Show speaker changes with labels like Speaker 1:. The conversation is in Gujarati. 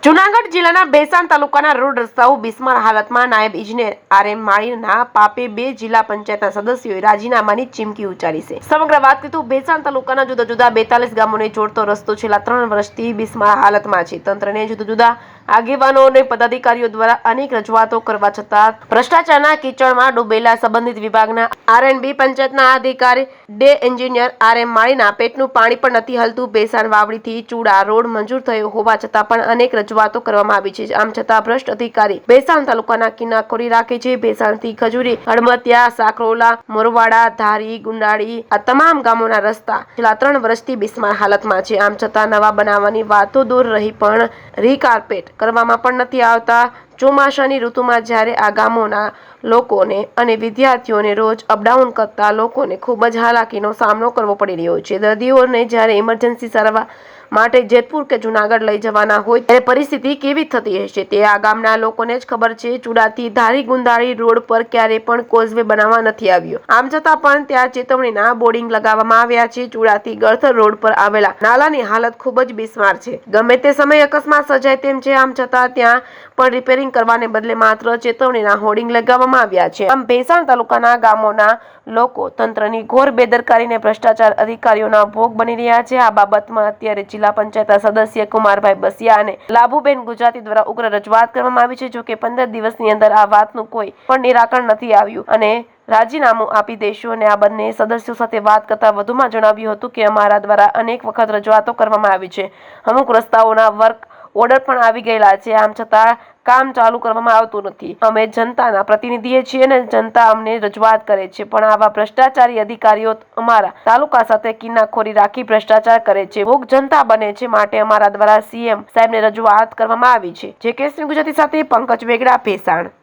Speaker 1: જૂનાગઢ જિલ્લાના ભેસાણ તાલુકાના રોડ રસ્તાઓ બિસ્માર હાલતમાં નાયબ ઇજનેર આર.એમ. માળીના પાપે 2 જિલ્લા પંચાયતના સદસ્યોએ રાજીનામાની ચીમકી ઉચ્ચારી છે. સમગ્ર વાત કરીએ તો ભેસાણ તાલુકાના જુદા જુદા 42 ગામોને જોડતો રસ્તો છેલ્લા 3 વર્ષથી બિસ્માર હાલતમાં છે. તંત્રને જુદા જુદા આગેવાનો અને પદાધિકારીઓ દ્વારા અનેક રજૂઆતો કરવા છતાં ભ્રષ્ટાચારના કીચડમાં ડૂબેલા સંબંધિત વિભાગના આર.એન.બી. પંચાયતના અધિકારી ડે એન્જિનિયર આર.એમ. માળીના પેટનું પાણી પણ નથી હલતું. ભેસાણ વાવડીથી ચૂડા રોડ મંજૂર થયો હોવા છતાં પણ અનેક રજૂઆતો કરવામાં આવી છે. આમ છતાં ભ્રષ્ટ અધિકારી ભેસાણ તાલુકાના કિનાખોરી રાખે છે. ભેસાણથી ખજૂરી, હડમતિયા, સાકરોલા, મોરવાડા, ધારી, ગુંડાળી આ તમામ ગામોના રસ્તા છેલ્લા 3 વર્ષથી બિસ્માર હાલતમાં છે. આમ છતાં નવા બનાવવાની વાતો દૂર રહી પણ રીકાર્પેટ કરવામાં પણ નથી આવતા. ચોમાસાની ઋતુમાં જ્યારે આ ગામોના લોકોને અને વિદ્યાર્થીઓને રોજ અપડાઉન કરતા લોકોને ખૂબ જ હાલાકીનો સામનો કરવો પડી રહ્યો છે. દર્દીઓને જ્યારે ઇમરજન્સી સારવાર માટે જેતપુર કે જૂનાગઢ લઈ જવાના હોય ત્યારે પરિસ્થિતિ કેવી થતી હશે તે આ ગામના લોકોને જ ખબર છે. ચૂડાથી ધારી ગુંદાળી રોડ પર ક્યારે પણ કોઝવે બનાવવા નથી આવ્યો. આમ છતાં પણ ત્યાં ચેતવણીના બોર્ડિંગ લગાવવામાં આવ્યા છે. ચૂડાથી ગળથર રોડ પર આવેલા નાલાની હાલત ખૂબ જ બિસ્માર છે. ગમે તે સમયે અકસ્માત સર્જાય તેમ છે. આમ છતાં ત્યાં પણ રિપેરિંગ કરવાને બદલે માત્ર ચેતવણીના હોર્ડિંગ લગાવવામાં આવ્યા છે. આમ ભેસાણ તાલુકાના ગામોના લોકો તંત્રની ઘોર બેદરકારીને ભ્રષ્ટાચાર અધિકારીઓના ભોગ બની રહ્યા છે. આ બાબતમાં અત્યારે જિલ્લા પંચાયતના સદસ્ય કુમારભાઈ બસિયા અને લાભુબેન ગુજરાતી દ્વારા ઉગ્ર રજૂઆત કરવામાં આવી છે. જોકે 15 દિવસની અંદર આ વાતનું કોઈ પણ નિરાકરણ નથી આવ્યું અને રાજીનામું આપી દેશું. અને આ બંને સદસ્યો સાથે વાત કરતા વધુમાં જણાવ્યું હતું કે અમારા દ્વારા અનેક વખત રજૂઆતો કરવામાં આવી છે. અમુક રસ્તાઓના વર્ક ઓર્ડર પણ આવી ગયેલા છે. આમ છતાં કામ ચાલુ કરવામાં આવતું નથી. અમે જનતાના પ્રતિનિધિ છીએ અને જનતા અમને રજૂઆત કરે છે, પણ આવા ભ્રષ્ટાચારી અધિકારીઓ અમારા તાલુકા સાથે કિનાખોરી રાખી ભ્રષ્ટાચાર કરે છે. ભોગ જનતા બને છે. માટે અમારા દ્વારા સીએમ સાહેબને રજૂઆત કરવામાં આવી છે. જે કેસરી ગુજરાતી સાથે પંકજ વેગડા, ભેસાણ.